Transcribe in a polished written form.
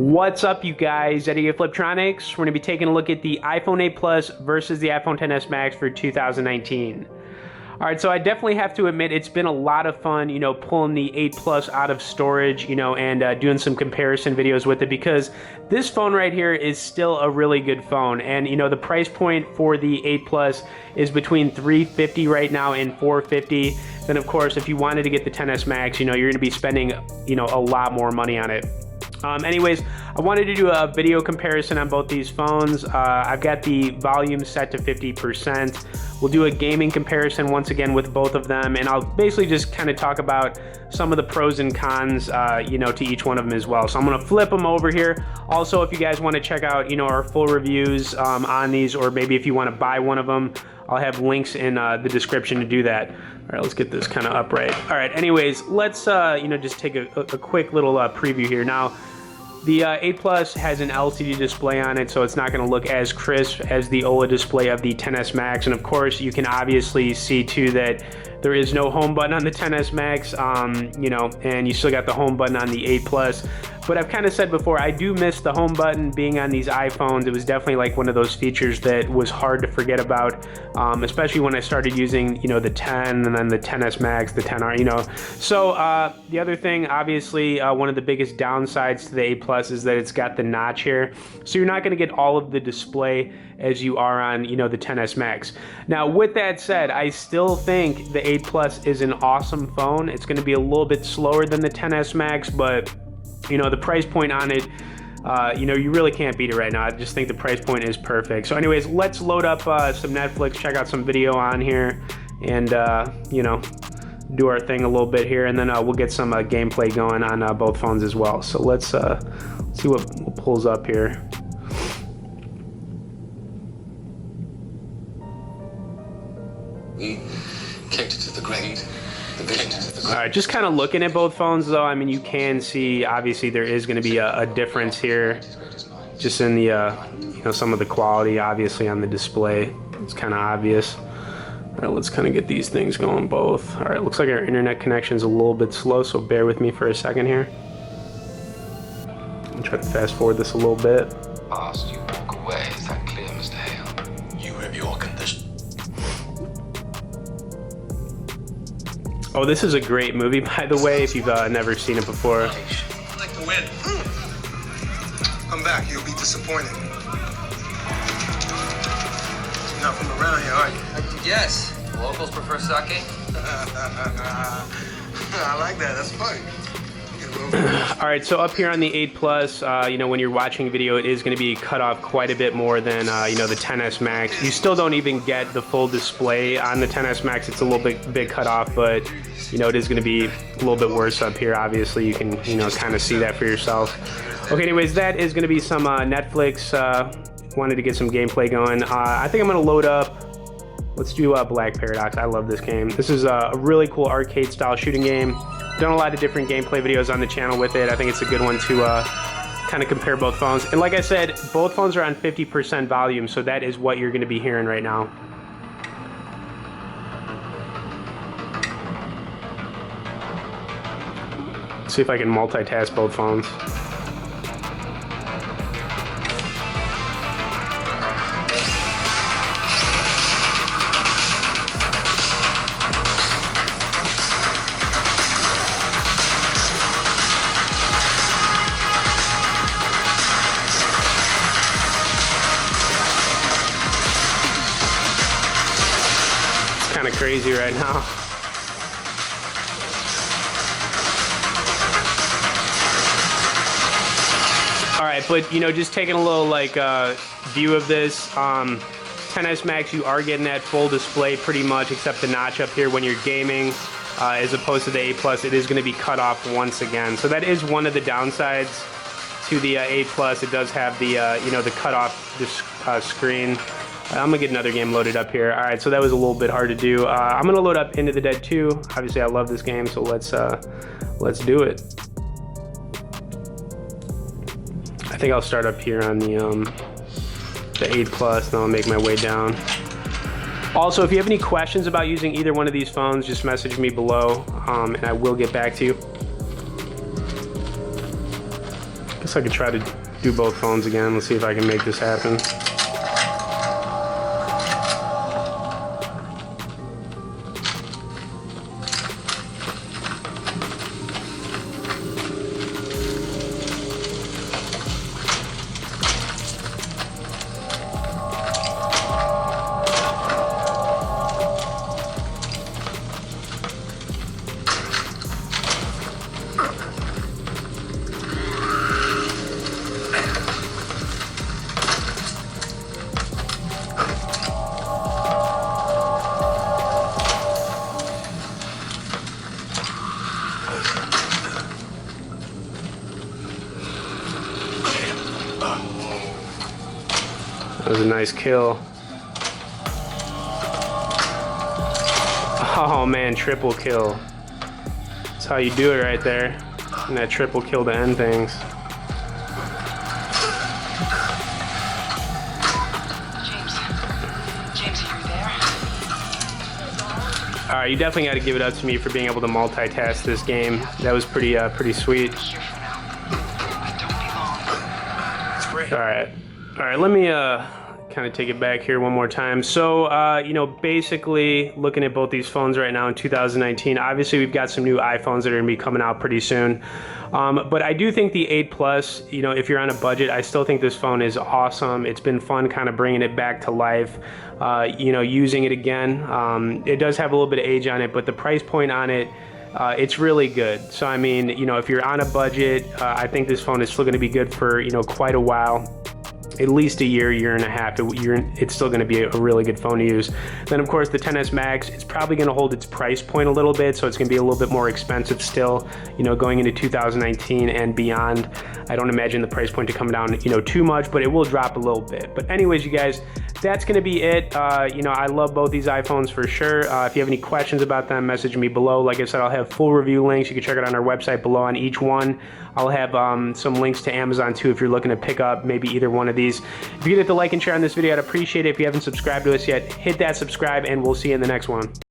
What's up, you guys? Eddie at Fliptroniks. We're going to be taking a look at the iPhone 8 Plus versus the iPhone XS Max for 2019. All right, so I definitely have to admit it's been a lot of fun, pulling the 8 Plus out of storage, and doing some comparison videos with it, because this phone right here is still a really good phone. And, the price point for the 8 Plus is between $350 right now and $450. Then, of course, if you wanted to get the XS Max, you're going to be spending, a lot more money on it. Anyways, I wanted to do a video comparison on both these phones. I've got the volume set to 50%. We'll do a gaming comparison once again with both of them, and I'll basically just kind of talk about some of the pros and cons, to each one of them as well. So I'm going to flip them over here. Also, if you guys want to check out, our full reviews on these, or maybe if you want to buy one of them, I'll have links in the description to do that. All right, let's get this kind of upright. All right, anyways, let's, just take a quick little preview here. Now, the 8 Plus has an LCD display on it, so it's not going to look as crisp as the OLED display of the XS Max. And of course, you can obviously see too that there is no home button on the XS Max, and you still got the home button on the 8 Plus. But I've kind of said before, I do miss the home button being on these iPhones. It was definitely like one of those features that was hard to forget about, especially when I started using, the 10 and then the XS Max, the 10R, So the other thing, obviously, one of the biggest downsides to the 8 Plus is that it's got the notch here. So you're not going to get all of the display as you are on, the XS Max. Now, with that said, I still think the 8 Plus is an awesome phone. It's going to be a little bit slower than the XS Max, but the price point on it, you really can't beat it right now. I just think the price point is perfect. So anyways, let's load up some Netflix, check out some video on here, and, do our thing a little bit here, and then we'll get some gameplay going on both phones as well. So let's see what pulls up here. We kicked it to the grade. All right, just kind of looking at both phones, though, I mean, you can see, obviously, there is going to be a difference here, just in the, some of the quality, obviously, on the display. It's kind of obvious. All right, let's kind of get these things going both. All right, looks like our internet connection is a little bit slow, so bear with me for a second here. I'll try to fast forward this a little bit. Asked you walk away, is that clear, Mr. Hale? You have your condition. Oh, this is a great movie, by the way, if you've never seen it before. I'd like to win. Come back, you'll be disappointed. You're not from around here, are you? Yes. Locals prefer sake? I like that, that's funny. All right, so up here on the 8 Plus, when you're watching video, it is going to be cut off quite a bit more than, the XS Max. You still don't even get the full display on the XS Max. It's a little bit cut off, but, it is going to be a little bit worse up here. Obviously, you can, kind of see that for yourself. Okay, anyways, that is going to be some Netflix. Wanted to get some gameplay going. I think I'm going to load up. Let's do Black Paradox. I love this game. This is a really cool arcade-style shooting game. Done a lot of different gameplay videos on the channel with it. I think it's a good one to kind of compare both phones. And like I said, both phones are on 50% volume, so that is what you're going to be hearing right now. Let's see if I can multitask both phones. Kind of crazy right now. All right, but just taking a little view of this, XS Max, you are getting that full display pretty much, except the notch up here when you're gaming, as opposed to the 8 Plus. It is going to be cut off once again. So that is one of the downsides to the 8 Plus. It does have the the cut off screen. I'm gonna get another game loaded up here. All right, so that was a little bit hard to do. I'm gonna load up Into the Dead 2. Obviously, I love this game, so let's do it. I think I'll start up here on the 8 Plus, and I'll make my way down. Also, if you have any questions about using either one of these phones, just message me below, and I will get back to you. guess I could try to do both phones again. Let's see if I can make this happen. That was a nice kill. Oh man, triple kill. That's how you do it right there. And that triple kill to end things. James, are you there? Alright, you definitely got to give it up to me for being able to multitask this game. That was pretty sweet. Here for now. I don't be long. It's great. Alright, let me kind of take it back here one more time. So, you know, basically looking at both these phones right now in 2019, obviously we've got some new iPhones that are going to be coming out pretty soon. But I do think the 8 Plus, you know, if you're on a budget, I still think this phone is awesome. It's been fun kind of bringing it back to life, you know, using it again. It does have a little bit of age on it, but the price point on it, it's really good. So, I mean, you know, if you're on a budget, I think this phone is still going to be good for, you know, quite a while. At least a year and a half, it's still going to be a really good phone to use. Then, of course, the XS Max, it's probably going to hold its price point a little bit, so it's going to be a little bit more expensive still, you know, going into 2019 and beyond. I don't imagine the price point to come down, you know, too much, but it will drop a little bit. But anyways, you guys, that's going to be it. You know, I love both these iPhones for sure. If you have any questions about them, message me below. Like I said, I'll have full review links. You can check it out on our website below on each one. I'll have some links to Amazon too if you're looking to pick up maybe either one of these. If you could hit the like and share on this video, I'd appreciate it. If you haven't subscribed to us yet, hit that subscribe and we'll see you in the next one.